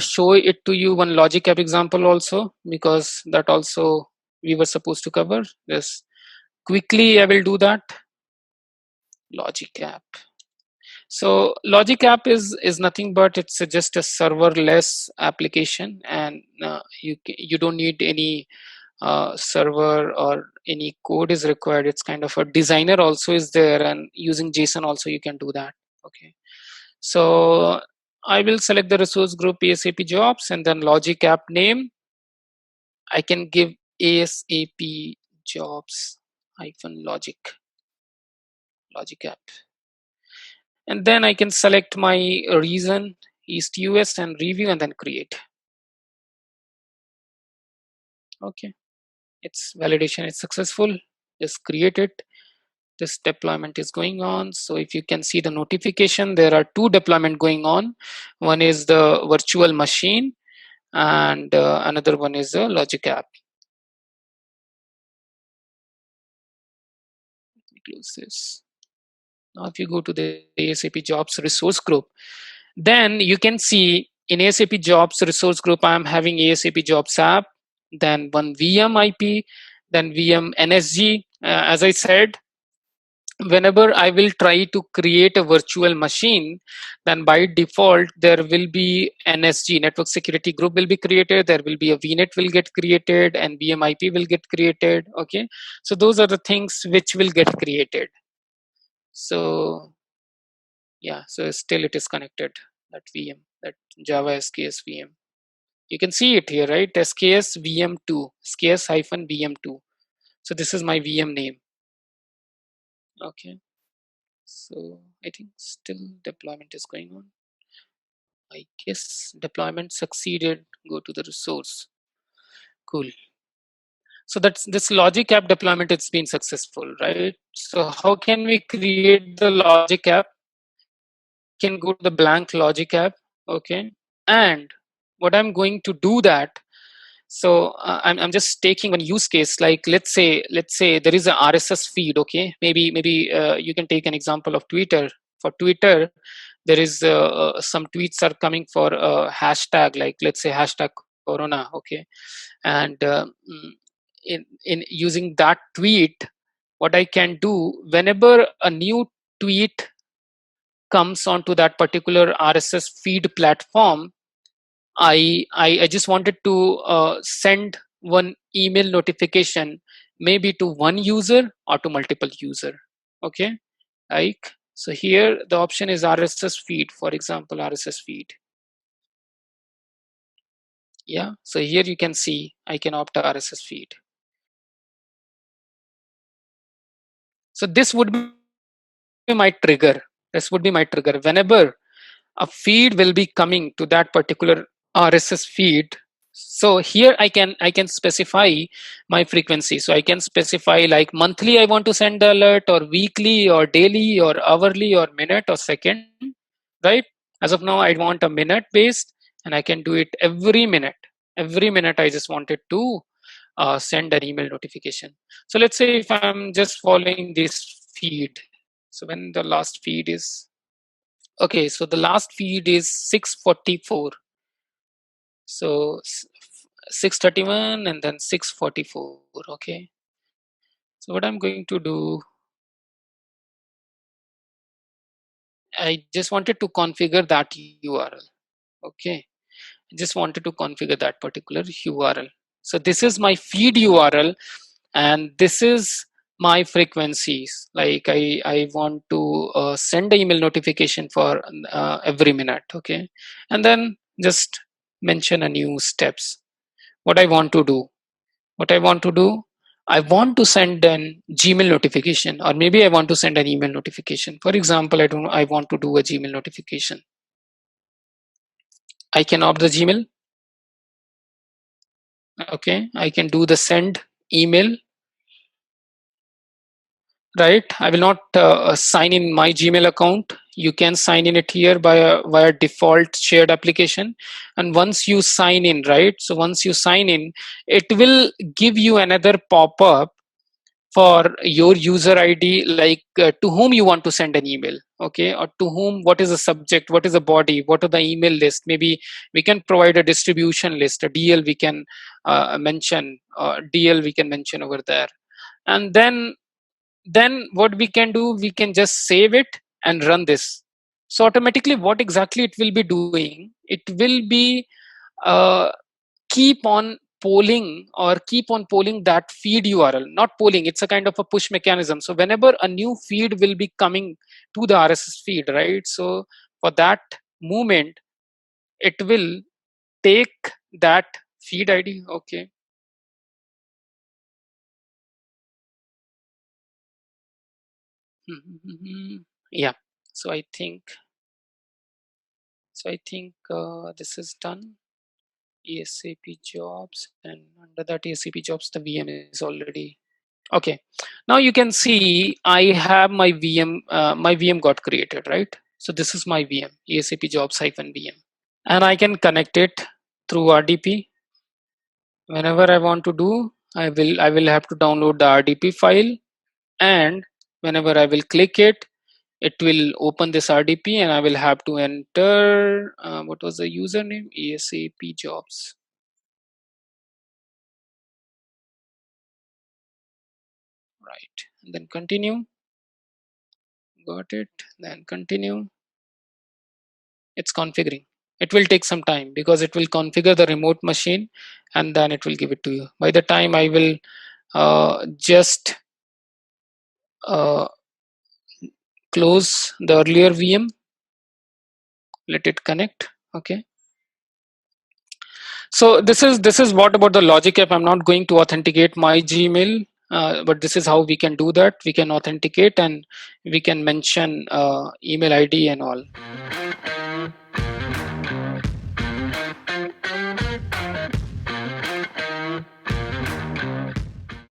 show it to you one logic app example also, because that also we were supposed to cover. Just quickly I will do that. Logic app. So logic app is nothing but it's just a serverless application, and you don't need any server or any code is required. It's kind of a designer also is there, and using JSON also you can do that. Okay, so I will select the resource group ASAP jobs, and then logic app name I can give ASAP jobs hyphen logic app, and then I can select my reason East US and review, and then create. Okay, it's validation is successful. Just create it. This deployment is going on. So if you can see the notification, there are two deployment going on. One is the virtual machine, and another one is the logic app. Let me close this. Now if you go to the ASAP jobs resource group, then you can see in ASAP jobs resource group I am having ASAP jobs app, then one VM IP, then VM NSG. As I said, whenever I will try to create a virtual machine, then by default there will be NSG, network security group will be created, there will be a VNet will get created, and VMIP will get created. Okay, so those are the things which will get created. So yeah, so still it is connected, that VM, that Java SKS VM. You can see it here, right? SKS VM2, SKS hyphen VM2. So this is my VM name. Okay, so I think still deployment is going on. I guess deployment succeeded. Go to the resource. Cool. So that's this logic app deployment, it's been successful, right? So how can we create the logic app? Can go to the blank logic app. Okay, and what I'm going to do that, so I'm just taking one use case, like let's say there is a RSS feed. Okay, maybe you can take an example of Twitter. For Twitter, there is some tweets are coming for a hashtag, like let's say hashtag corona. Okay, and in using that tweet, what I can do, whenever a new tweet comes onto that particular RSS feed platform, I just wanted to send one email notification, maybe to one user or to multiple user. Okay, like so here the option is RSS feed, for example, RSS feed. Yeah, so here you can see I can opt RSS feed. So this would be my trigger. This would be my trigger. Whenever a feed will be coming to that particular RSS feed, so here I can specify my frequency. So I can specify like monthly I want to send the alert, or weekly or daily or hourly or minute or second, right? As of now I want a minute based, and I can do it every minute. Every minute I just wanted to send an email notification. So let's say if I'm just following this feed, so when the last feed is, okay, so the last feed is 6:44. So 6:31 and then 6:44. Okay, so what I'm going to do, I just wanted to configure that URL. Okay, I just wanted to configure that particular URL. So this is my feed URL, and this is my frequencies. Like I want to send an email notification for every minute. Okay, and then just mention a new steps. What I want to do, I want to send an Gmail notification, or maybe I want to send an email notification. For example, I want to do a Gmail notification. I can opt the Gmail. Okay, I can do the send email, right? I will not sign in my Gmail account. You can sign in it here via default shared application. And once you sign in, right? So once you sign in, it will give you another pop-up for your user ID, like to whom you want to send an email, okay, or to whom, what is the subject, what is the body, what are the email list. Maybe we can provide a distribution list, a DL we can mention, DL we can mention over there. And then what we can do, we can just save it and run this. So automatically what exactly it will be doing, it will be uh, keep on polling, or keep on polling that feed URL. Not polling, it's a kind of a push mechanism. So whenever a new feed will be coming to the RSS feed, right, so for that moment it will take that feed ID. Okay. Yeah, so I think this is done. ASAP jobs, and under that ASAP jobs the VM is already okay. Now you can see I have my VM, my VM got created, right? So this is my VM, ASAP jobs hyphen VM, and I can connect it through RDP. Whenever I want to do, I will have to download the RDP file, and whenever I will click it, it will open this RDP, and I will have to enter what was the username, ASAP jobs, right, and then continue. Got it. Then continue. It's configuring. It will take some time because it will configure the remote machine, and then it will give it to you. By the time I will just uh, close the earlier VM, let it connect. Okay. So this is what about the logic app. I'm not going to authenticate my Gmail, but this is how we can do that. We can authenticate, and we can mention email ID and all.